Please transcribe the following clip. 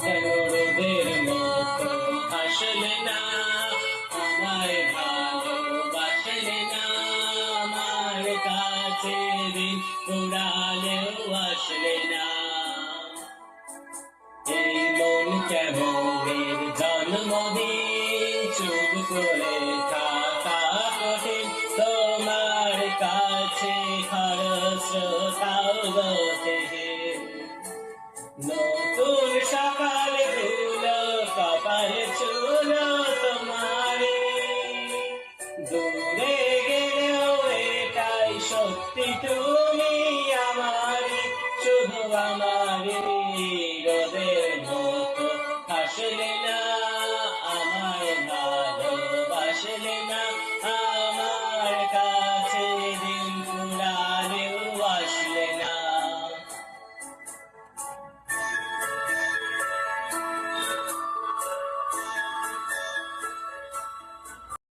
রোদের মতো হাসলে না, আমায় ভালোবাসলে না, আমার কাছে দিন উড়ালেও আসলে না। এই মন কেমনের জন্মদিন, চুপ করে থাকা কঠিন, তোমার কাছে খরস্রোতাও গতিহীন। নতুন সকাল ধুলো কপাল চুলো তোমারে, দূরে গেলেও এটাই সত্যি তুমি আমারে, শুধু আমার